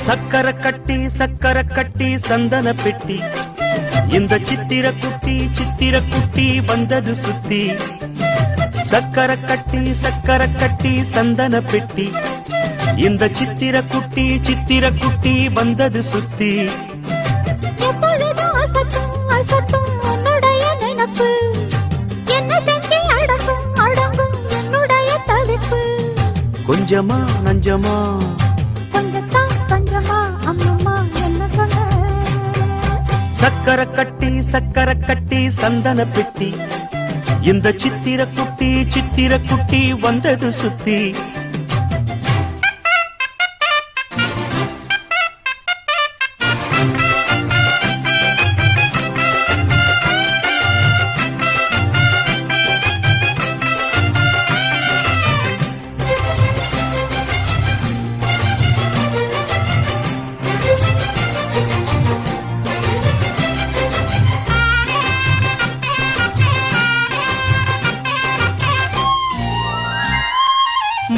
சக்கர கட்டி சந்தன பெட்டி இந்த சித்திர குட்டி வந்தது சுத்தி சக்கர கட்டி சந்தன பெட்டி இந்த சித்திர குட்டி வந்தது சுத்தி கொஞ்சமா நஞ்சமா சக்கர கட்டி சந்தன பெட்டி இந்த சித்திர குட்டி வந்தது சுத்தி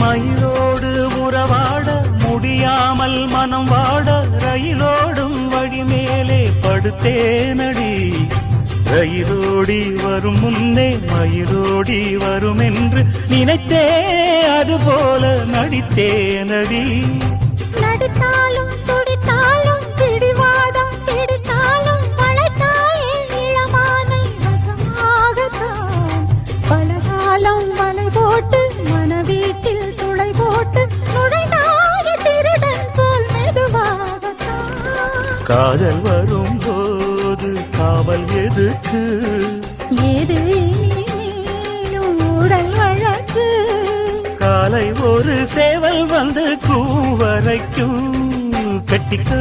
மயிலோடு உறவாட முடியாமல் மனம் வாட ரயிலோடும் வழி மேலே படுத்தேனடி ரயிலோடி வரும் முன்னே மயிலோடி வரும் என்று நினைத்தே அதுபோல நடித்தேனடி நடித்தாலும் துடித்தாலும் பிடிவாதம் பிடித்தாலும் வளைத்தாயே இளமானை வசமாகத்தான் பலகாலம் வலை போட்டு மனவீட்டில் துளை போட்டு நுழைந்தாய திருடன் போல் மெதுவாகத்தான் காதல் வரும் போது காவல் எதுக்கு ஏது உடல் வழக்கு காலை ஒரு சேவல் வந்து கூவரைக்கும் கட்டிக்கோ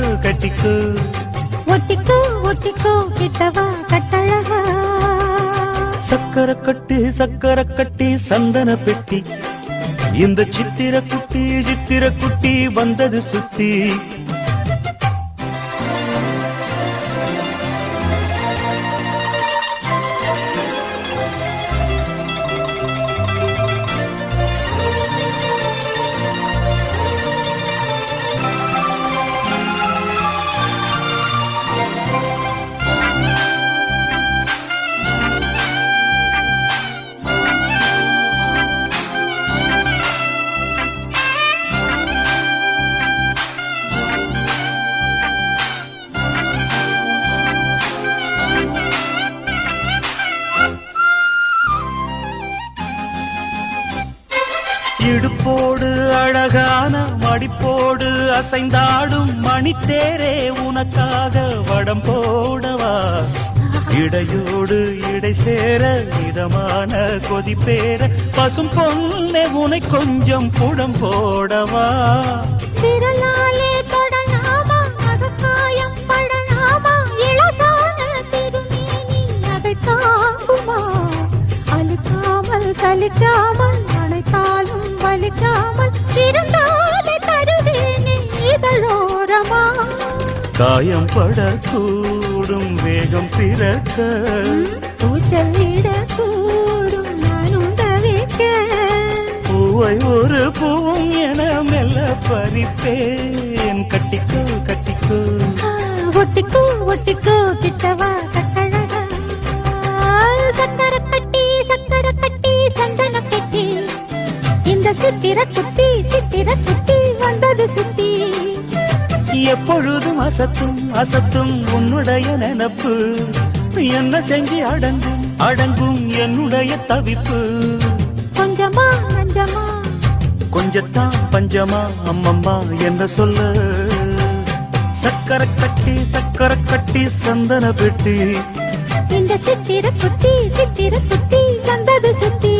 ஒட்டிக்கோ கிட்டவா கட்டழகா சக்கர கட்டி சந்தன பெட்டி இந்த சித்திர குட்டி வந்தது சுத்தி இடுப்போடு அழகான மடிப்போடு அசைந்தாடும் மணித்தேரே உனக்காக வடம் போடவா இடையோடு இடை சேர இதமான கொதிப்பேர பசும் பொண்ணே உனை கொஞ்சம் புடம் போடவா விரலாலே தொடலாமா அகக்காயம் படலாமா இளசான திருமேனி அதை தாங்குமா அழுக்காமல் சலிக்காமல் அணைத்தாலும் வலிக்காமல் இருந்தாலே தருவேனே இதழோரமா காயம் படக்கூடும் வேகம் பிறக்க பூச்சலிடக்கூடும் நானும் தவிக்க பூவை ஒரு பூவும் என மெல்ல பறிப்பேன் கட்டிக்கோ ஒட்டிக்கோ கிட்டவா கட்டழகா சக்கர கட்டி சந்தன பெட்டி இந்த சித்திர குட்டி வந்தது சுத்தி எப்பொழுதும் அசத்தும் உன்னுடைய நினப்பு என்ன செஞ்சு அடங்கும் என்னுடைய தவிப்பு கொஞ்சமா நஞ்சமா கொஞ்சத்தான் பஞ்சமா அம்மம்மா என்ன சொல்ல சக்கர கட்டி சந்தன பெட்டி இந்த சித்திர குட்டி வந்தது சுத்தி